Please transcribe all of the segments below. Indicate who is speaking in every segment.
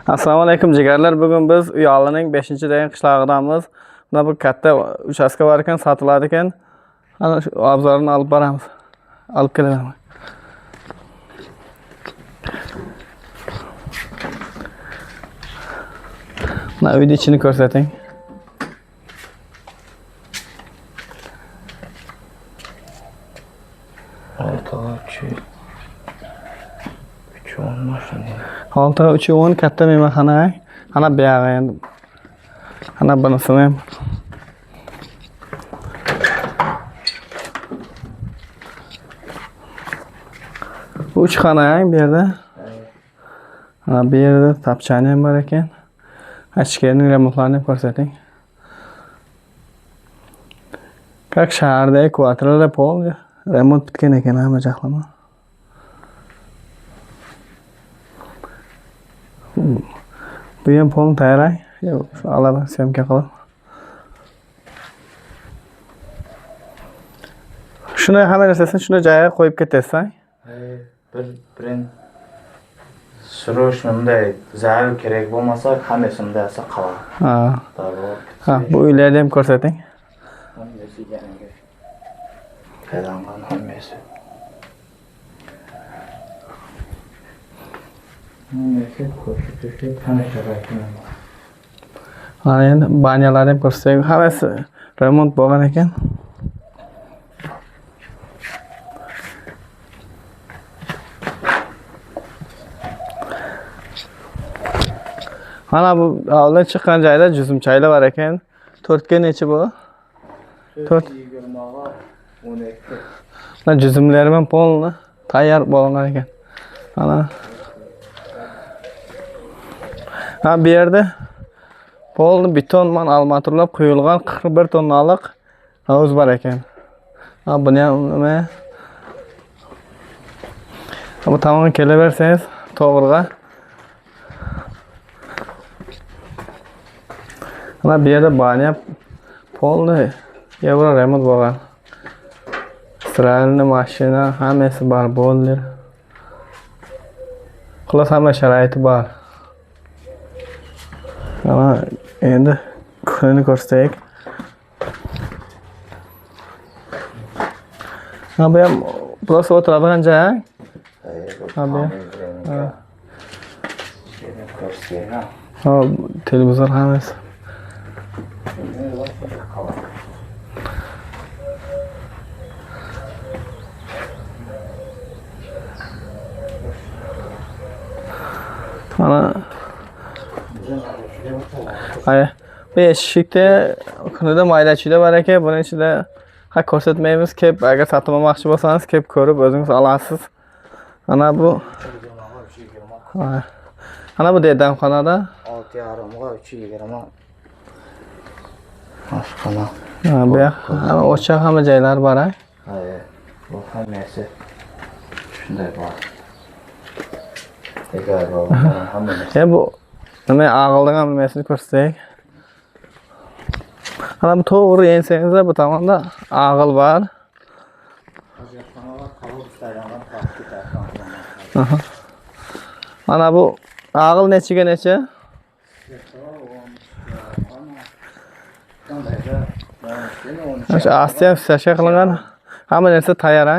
Speaker 1: Assalomu alaykum jigarlar. Bugun biz Uyalining 5-degan qishlog'idamiz. Bunda bir katta uchastka bor ekan, sotilar ekan. Ana shu obzorini olib boramiz. Olib kelaman. Mana uyning ichini ko'rsating. Oltiga 3-10 katta mehmonxona. Ana bu yoqqa endi. Ana bunisini ham. Uch xona bu yerda. Ana bu yerda tapchani ham bor ekan. Ichkarining remontlarini ko'rsating. Как shahardagi kvartiralar pol remont bitgan ekan hamma joqlama. Bu ham pol tayyor. Yo'q, alaman syomka qilib. Shuni hamma narsasini shuni joyiga qo'yib ketasan.
Speaker 2: Bir surish bunday zarar kerak bo'lmasa, hammasini desa qoladi.
Speaker 1: Ha, bu uylarni ham ko'rsating.
Speaker 2: Qadamdan hammasi.
Speaker 1: Mana endi banyalarni ham ko'rsating. Hammasi remont bo'lgan ekan. Mana bu avlan chiqqan joyda juzumchaylar bor ekan. 4 ga necha bu? 4 12. Mana juzumlar ham polni tayyor bo'lgan ekan. Mana. Ha bu yerda polni beton man armaturlab quyilgan 41 tonnalik havuz bor ekan. Ha buni ham nima? Bu tomonga kelaversangiz to'g'riga. Mana bu yerda banya polni yevro remont bo'lgan. Stralni mashina hammasi bor bo'ldi. Xullas hamma sharoiti bor. Mana endi kunini ko'rsataylik. Ha bu ham просто o'tiradigan joy. Ha bu. Ha televizor hammasi. Mana bu eshikda kunida maydachilar bor ekan. Buning ichida ko'rsatmaymiz. Kelib agar sotib olmoqchi bo'lsangiz kelib ko'rib o'zingiz olasiz. Ana bu. Ana bu dedamxonada
Speaker 2: 6,5 ga 3,20. Oshxona.
Speaker 1: Bu yoq hamma o'choq hamma joylar bor.
Speaker 2: Ha, bu hammasi shunday bor.
Speaker 1: Bu nima ag'ildigan nimasini ko'rsataylik. Ana bu to'g'ri ensangizda bu tomonda ag'il bor. Mana bu ag'il nechiga necha? Shu Astiya sasha qilingan. Hamma narsa tayyor.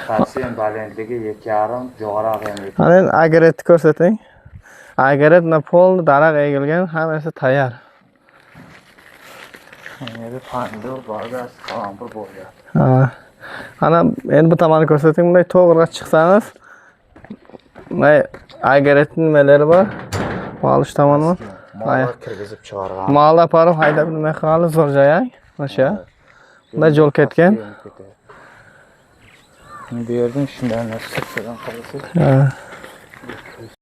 Speaker 2: Qarshim balandligi 2,5, jo'g'rog'i ham 2.
Speaker 1: Mana agaret ko'rsating. Agaret na pol daraq egilgan, hammasi tayyor.
Speaker 2: Endi pandur bordas qalampir bo'lgan.
Speaker 1: Ha. Ana endi bu tomonni ko'rsating. Bunday to'g'riga chiqsangiz, bunday agaret nimalari bor. Olish tomoni.
Speaker 2: Mol kirgizib chiqargan.
Speaker 1: Mol aparib haydab nima qiladi zo'r joy. Mana shu. Bunda yo'l ketgan.
Speaker 2: Bu yerdan shunday narsa qilasiz.